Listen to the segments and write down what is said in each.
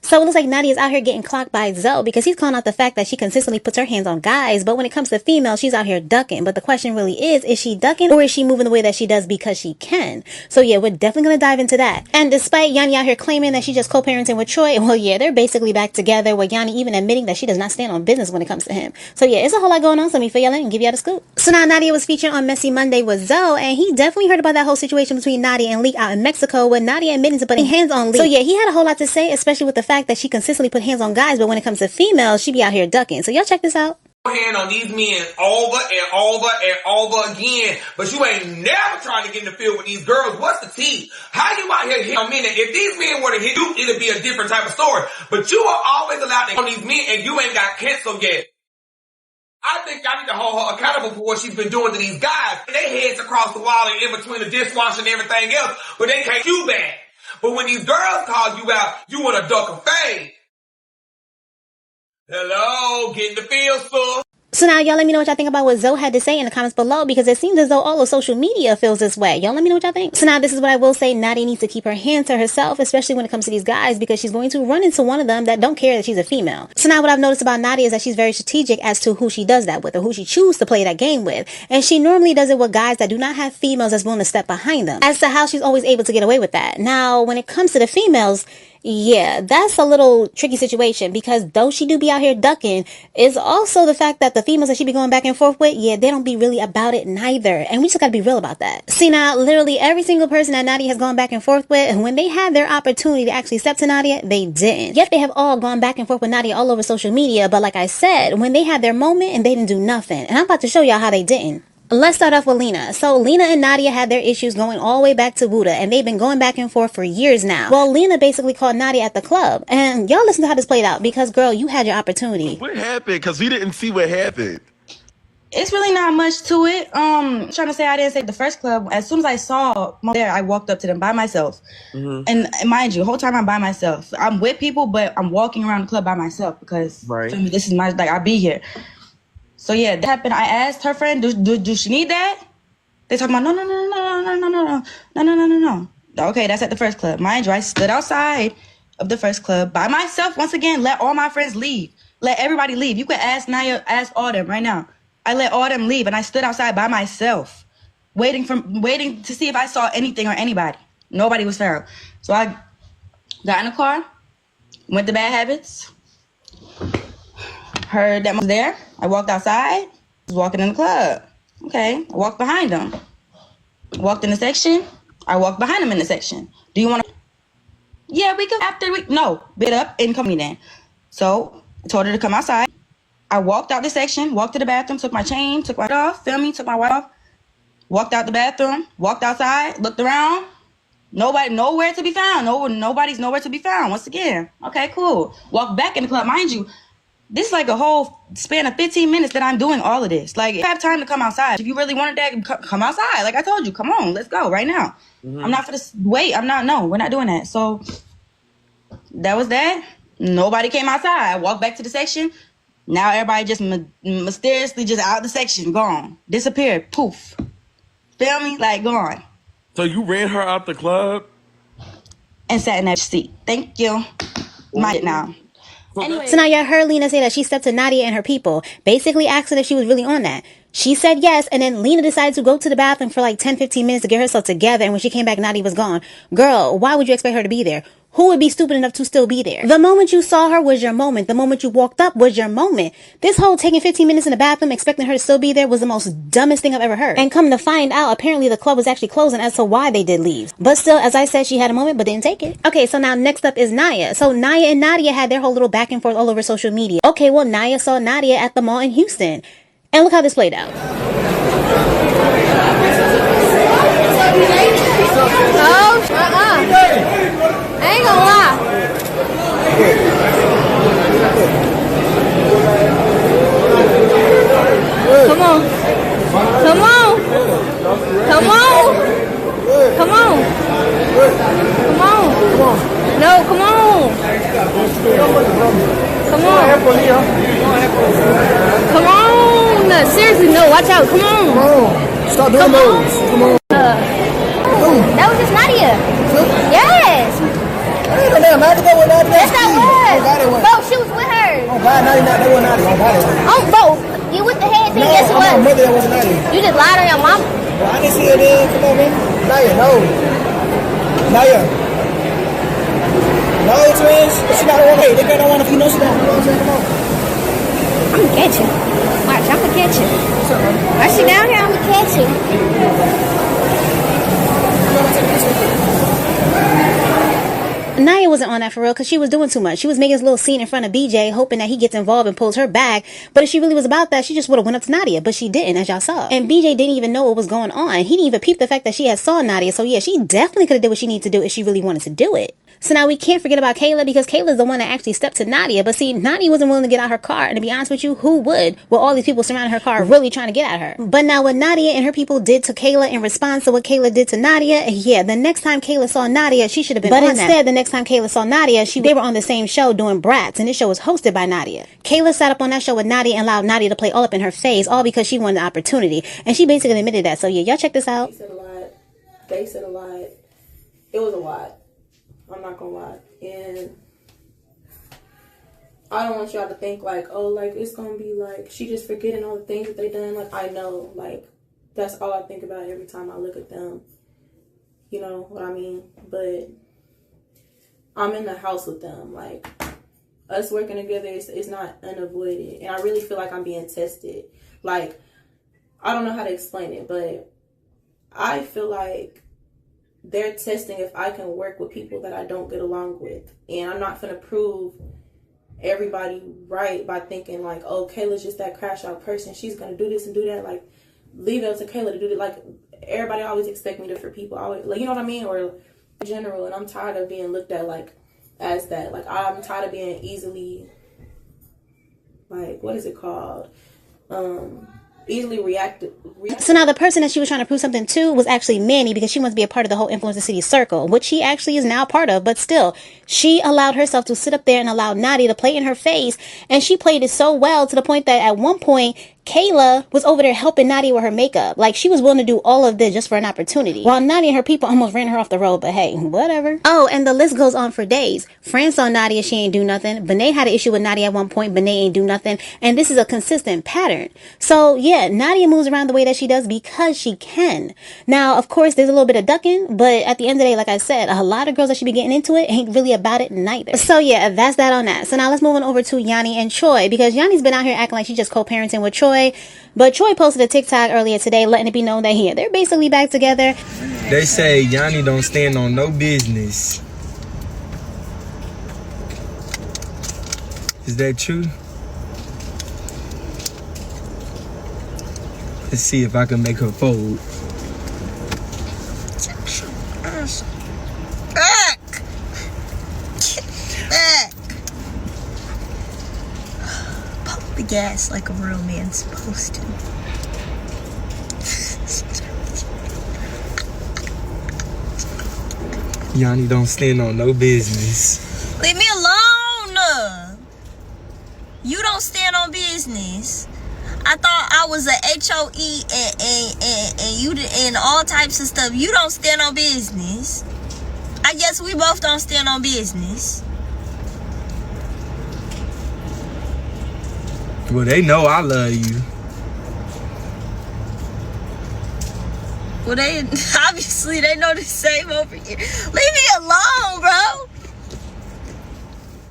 So it looks like Nadia is out here getting clocked by Zoe because he's calling out the fact that she consistently puts her hands on guys, but when it comes to females, she's out here ducking. But the question really is she ducking or is she moving the way that she does because she can? So yeah, we're definitely going to dive into that. And despite Yanni out here claiming that she's just co-parenting with Troy, well yeah, they're basically back together, with Yanni even admitting that she does not stand on business when it comes to him. So yeah, it's a whole lot going on, so let me fill y'all in and give y'all the scoop. So now Nadia was featured on Messy Monday with Zoe, and he definitely heard about that whole situation between Nadia and Leak out in Mexico, with Nadia admitting to putting hands on Leak. So yeah, he had a whole lot to say, especially with the fact that she consistently put hands on guys, but when it comes to females, she be out here ducking. So y'all check this out. Hand on these men over and over and over again, but you ain't never trying to get in the field with these girls. What's the tea? How you out here hitting on men? If these men were to hit you, it'd be a different type of story. But you are always allowed to hit on these men, and you ain't got canceled yet. I think y'all need to hold her accountable for what she's been doing to these guys. They heads across the wall and in between the dishwasher and everything else, but they can't you back. But when these girls call you out, you want to duck and fade. Hello, get in the field, fool. So now y'all let me know what y'all think about what Zoe had to say in the comments below, because it seems as though all of social media feels this way. Y'all let me know what y'all think. So now this is what I will say. Nadia needs to keep her hands to herself, especially when it comes to these guys, because she's going to run into one of them that don't care that she's a female. So now what I've noticed about Nadia is that she's very strategic as to who she does that with, or who she chooses to play that game with. And she normally does it with guys that do not have females that's willing to step behind them, as to how she's always able to get away with that. Now when it comes to the females, yeah, that's a little tricky situation, because though she do be out here ducking, is also the fact that the females that she be going back and forth with, yeah, they don't be really about it neither. And we just gotta be real about that. See now, literally every single person that Nadia has gone back and forth with, and when they had their opportunity to actually step to Nadia, they didn't. Yet they have all gone back and forth with Nadia all over social media, but like I said, when they had their moment, and they didn't do nothing. And I'm about to show y'all how they didn't. Let's start off with Lena. So Lena and Nadia had their issues going all the way back to Buddha, and they've been going back and forth for years now. Well, Lena basically called Nadia at the club, and y'all listen to how this played out, because girl, you had your opportunity. What happened? Because we didn't see what happened. It's really not much to it. Trying to say I didn't say the first club. As soon as I saw there, I walked up to them by myself. And mind you, the whole time I'm by myself. I'm with people, but I'm walking around the club by myself, because for me, this is my, like, I be here. So yeah, that happened. I asked her friend, do she need that? They talking about no. Okay, that's at the first club. Mind you, I stood outside of the first club by myself. Once again, let all my friends leave. Let everybody leave. You can ask Nadia, ask all them right now. I let all them leave, and I stood outside by myself, waiting to see if I saw anything or anybody. Nobody was found. So I got in the car, went to Bad Habits, heard that was there. I walked outside, was walking in the club. Okay, I walked behind them. Walked in the section. I walked behind them in the section. Do you want to? Yeah, we could after we. No, bid up and come in then. So I told her to come outside. I walked out the section, walked to the bathroom, took my chain, took my watch off, feel me, took my watch off, walked out the bathroom, walked outside, looked around. Nobody, nowhere to be found. Nobody's nowhere to be found. Once again, okay, cool. Walked back in the club, mind you. This is like a whole span of 15 minutes that I'm doing all of this. Like, if you have time to come outside, if you really wanted that, come outside. Like I told you, come on, let's go right now. I'm not for this. Wait, no, we're not doing that. So that was that. Nobody came outside. I walked back to the section. Now everybody just mysteriously just out the section, gone, disappeared, poof. Feel me? Like gone. So you ran her out the club? And sat in that seat. Thank you. Mind it now. Anyway, so now y'all heard Lena say that she stepped to Nadia and her people, basically asking if she was really on that. She said yes, and then Lena decided to go to the bathroom for like 10-15 minutes to get herself together, and when she came back, Nadia was gone. Girl, why would you expect her to be there? Who would be stupid enough to still be there? The moment you saw her was your moment. The moment you walked up was your moment. This whole taking 15 minutes in the bathroom expecting her to still be there was the most dumbest thing I've ever heard. And come to find out, apparently the club was actually closing as to why they did leave. But still, as I said, she had a moment but didn't take it. Okay, so now next up is Nadia. So Nadia and Nadia had their whole little back and forth all over social media. Okay, well, Nadia saw Nadia at the mall in Houston. And look how this played out. I ain't gonna lie. Come on. Come on. Come on. Come on. Come on. No, come on. Come on. Come on. Seriously, no, watch out. Come on. Come on. Stop doing those. Come on. That was just Nadia. Yes. That's not what. Nadia, that wasn't Nadia. On God. Oh, both. You with the head thing? No, Yes, it on my was. mother, that wasn't Nadia. You just lied on your mama. Well, I didn't see her then. Come on, man. Nadia, no. Nadia. No, twins. She got her own way. They got her on if you know she got her own way. Come on. I'm gonna catch you. Watch, I'm gonna catch you. Why she down here? I'm gonna catch you. Nadia wasn't on that for real because she was doing too much. She was making this little scene in front of BJ, hoping that he gets involved and pulls her back. But if she really was about that, she just would have went up to Nadia. But she didn't, as y'all saw. And BJ didn't even know what was going on. He didn't even peep the fact that she had saw Nadia. So yeah, she definitely could have did what she needed to do if she really wanted to do it. So now we can't forget about Kayla because Kayla's the one that actually stepped to Nadia. But see, Nadia wasn't willing to get out her car. And to be honest with you, who would? With all these people surrounding her car really trying to get at her. But now what Nadia and her people did to Kayla in response to what Kayla did to Nadia, yeah, the next time Kayla saw Nadia, she should have been on that. But instead, the next time Kayla saw Nadia, they were on the same show doing Brats. And this show was hosted by Nadia. Kayla sat up on that show with Nadia and allowed Nadia to play all up in her face, all because she wanted the opportunity. And she basically admitted that. So yeah, y'all check this out. He said a lot. They said a lot. It was a lot. I'm not gonna lie. And I don't want y'all to think like, oh, like it's gonna be like she just forgetting all the things that they done. Like I know, like that's all I think about every time I look at them. You know what I mean? But I'm in the house with them. Like us working together is not unavoided, and I really feel like I'm being tested. Like I don't know how to explain it, but I feel like they're testing if I can work with people that I don't get along with. And I'm not going to prove everybody right by thinking like, oh, Kayla's just that crash out person. She's going to do this and do that. Like, leave it up to Kayla to do it. Like, everybody always expect me to, for people. Always, like, you know what I mean? Or in general. And I'm tired of being looked at like as that. Like, I'm tired of being easily, like, what is it called? Easily reactive. So now the person that she was trying to prove something to was actually Manny because she wants to be a part of the whole Influencer City circle, which she actually is now part of. But still, she allowed herself to sit up there and allow Nadia to play in her face. And she played it so well to the point that at one point, Kayla was over there helping Nadia with her makeup. Like, she was willing to do all of this just for an opportunity. While Nadia and her people almost ran her off the road, but hey, whatever. Oh, and the list goes on for days. Fran saw Nadia, she ain't do nothing. Benet had an issue with Nadia at one point, Benet ain't do nothing. And this is a consistent pattern. So, yeah, Nadia moves around the way that she does because she can. Now, of course, there's a little bit of ducking, but at the end of the day, like I said, a lot of girls that should be getting into it ain't really about it neither. So, yeah, that's that on that. So now let's move on over to Yanni and Troy, because Yanni's been out here acting like she's just co-parenting with Troy. But Troy posted a TikTok earlier today letting it be known that they're basically back together. They say Yanni don't stand on no business. Is that true? Let's see if I can make her fold. Back! Back! Pump the gas like a real man's supposed to. Yanni don't stand on no business. Leave me alone! You don't stand on business. I thought I was a HOE and you and all types of stuff. You don't stand on business. I guess we both don't stand on business. Well, they know I love you. Well, they obviously they know the same over here. Leave me alone, bro.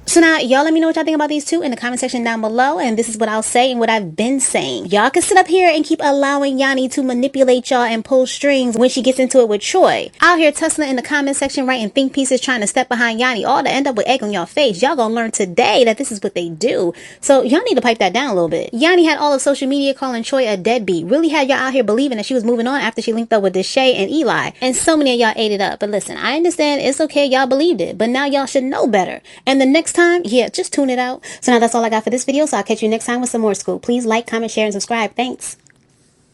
So now, y'all let me know what y'all think about these two in the comment section down below. And this is what I'll say and what I've been saying. Y'all can sit up here and keep allowing Yanni to manipulate y'all and pull strings when she gets into it with Troy. Out here tussling in the comment section, writing think pieces, trying to step behind Yanni, all to end up with egg on y'all face. Y'all gonna learn today that this is what they do. So y'all need to pipe that down a little bit. Yanni had all of social media calling Troy a deadbeat. Really had y'all out here believing that she was moving on after she linked up with Deshae and Eli. And so many of y'all ate it up. But listen, I understand it's okay, y'all believed it. But now y'all should know better. And the next time, yeah, just tune it out. So now that's all I got for this video. So I'll catch you next time with some more scoop. Please like, comment, share, and subscribe. Thanks.